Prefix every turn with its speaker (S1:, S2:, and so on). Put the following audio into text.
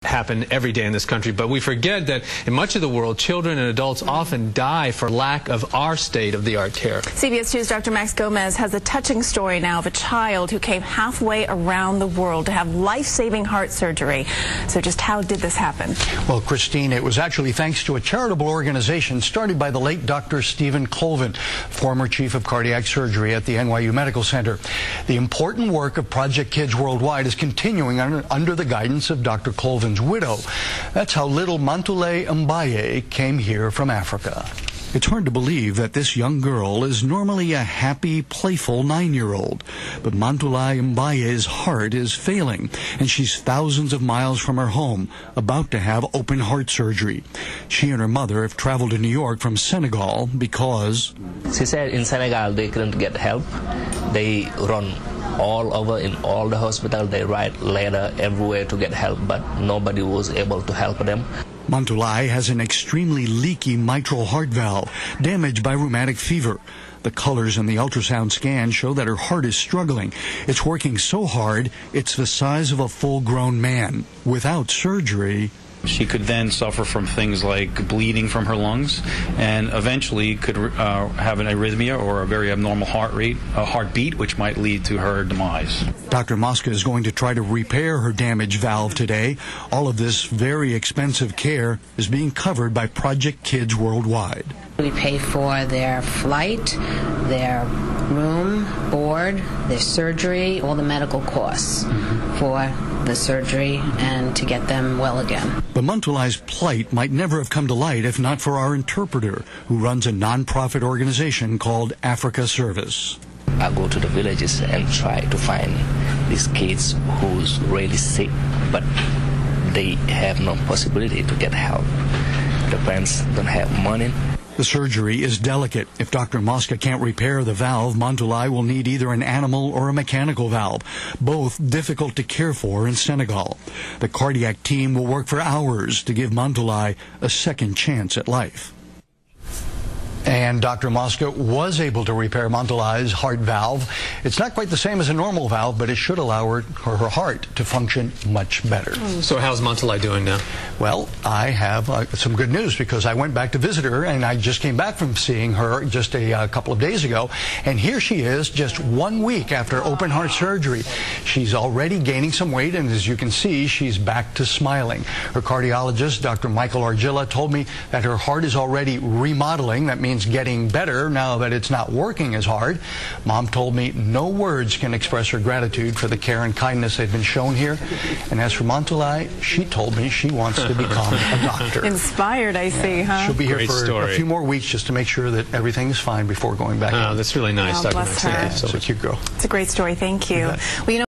S1: happen every day in this country, but we forget that in much of the world, children and adults often die for lack of our state-of-the-art care.
S2: CBS 2's Dr. Max Gomez has a touching story now of a child who came halfway around the world to have life-saving heart surgery. So just how did this happen?
S3: Well, Christine, it was actually thanks to a charitable organization started by the late Dr. Stephen Colvin, former chief of cardiac surgery at the NYU Medical Center. The important work of Project Kids Worldwide is continuing under the guidance of Dr. Colvin's widow. That's how little MANTOULAYE MBAYE came here from Africa. It's hard to believe that this young girl is normally a happy, playful 9-year-old. But MANTOULAYE MBAYE's heart is failing, and she's thousands of miles from her home, about to have open heart surgery. She and her mother have traveled to New York from Senegal because...
S4: She said in Senegal they couldn't get help. They run all over in all the hospitals. They write letter everywhere to get help, but nobody was able to help them.
S3: MANTOULAYE has an extremely leaky mitral heart valve, damaged by rheumatic fever. The colors in the ultrasound scan show that her heart is struggling. It's working so hard, it's the size of a full-grown man. Without surgery...
S5: She could then suffer from things like bleeding from her lungs, and eventually could have an arrhythmia or a very abnormal heartbeat, which might lead to her demise.
S3: Dr. Mosca is going to try to repair her damaged valve today. All of this very expensive care is being covered by Project Kids Worldwide.
S6: We pay for their flight, their room, board, their surgery, all the medical costs for the surgery and to get them well again.
S3: But MANTOULAYE's plight might never have come to light if not for our interpreter, who runs a non-profit organization called Africa Service.
S4: I go to the villages and try to find these kids who's really sick, but they have no possibility to get help. The parents don't have money.
S3: The surgery is delicate. If Dr. Mosca can't repair the valve, MANTOULAYE will need either an animal or a mechanical valve, both difficult to care for in Senegal. The cardiac team will work for hours to give MANTOULAYE a second chance at life. And Dr. Mosca was able to repair MANTOULAYE's heart valve. It's not quite the same as a normal valve, but it should allow her heart to function much better.
S1: So how's MANTOULAYE doing now?
S3: Well, I have some good news, because I went back to visit her, and I just came back from seeing her just a couple of days ago. And here she is, just 1 week after open heart surgery. She's already gaining some weight, and as you can see, she's back to smiling. Her cardiologist, Dr. Michael Argilla, told me that her heart is already remodeling. That means getting better now that it's not working as hard. Mom told me no words can express her gratitude for the care and kindness they've been shown here. And as for MANTOULAYE, she told me she wants to become a doctor.
S2: Inspired, I see, huh?
S3: She'll be here
S1: Great
S3: for
S1: story.
S3: a few more weeks just to make sure that everything is fine before going back.
S1: Oh, that's really nice, Dr. Max.
S2: Bless her.
S3: So it's a cute girl.
S2: It's a great story. Thank you. Well, you know